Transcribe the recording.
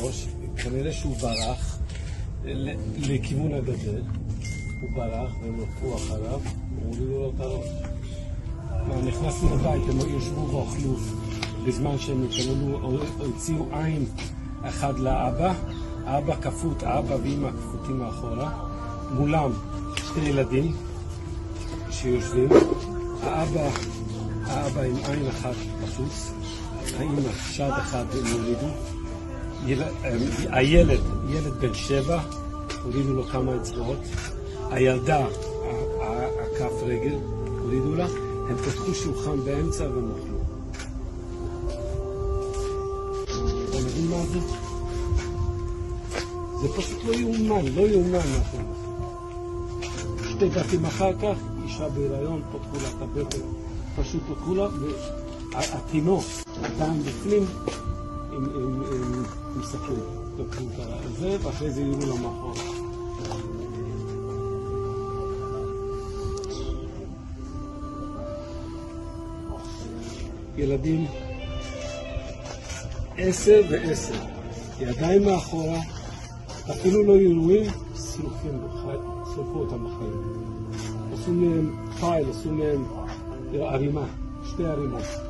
הראש, כנראה שהוא ברח לכיוון הגדר. הוא ברח והם הלכו אחריו, הורידו לו את הראש. נכנסנו לבית, הם יושבו ואוכלו בזמן שהם התפללו, הוציאו עין אחד לאבא, האבא כפות, האבא ואמא כפותים מאחורה, מולם שתי ילדים שיושבים, האבא עם עין אחת בחוץ, האמא שד אחד הם הורידו, הילד בן 7, הורידו לו כמה אצבעות, הילדה, הכף רגל, הורידו לה, הם פתחו שולחן באמצע והם אוכלו. אתה מבין מה זה? זה פשוט לא יאומן נכון. שתי דקות אחר כך, אישה בהיריון, פתחו לה את הבטן, פשוט פתחו לה, והתינוק עדיין בפנים עם סכין. פתחו את זה, ואחרי זה יראו לה מאחור. ילדים 10 ו10, ידיים מאחורה, אפילו לא ירועים, שרפו אותם בחיים. עשו מהם פייל, עשו מהם ערימה, 2 ערימות.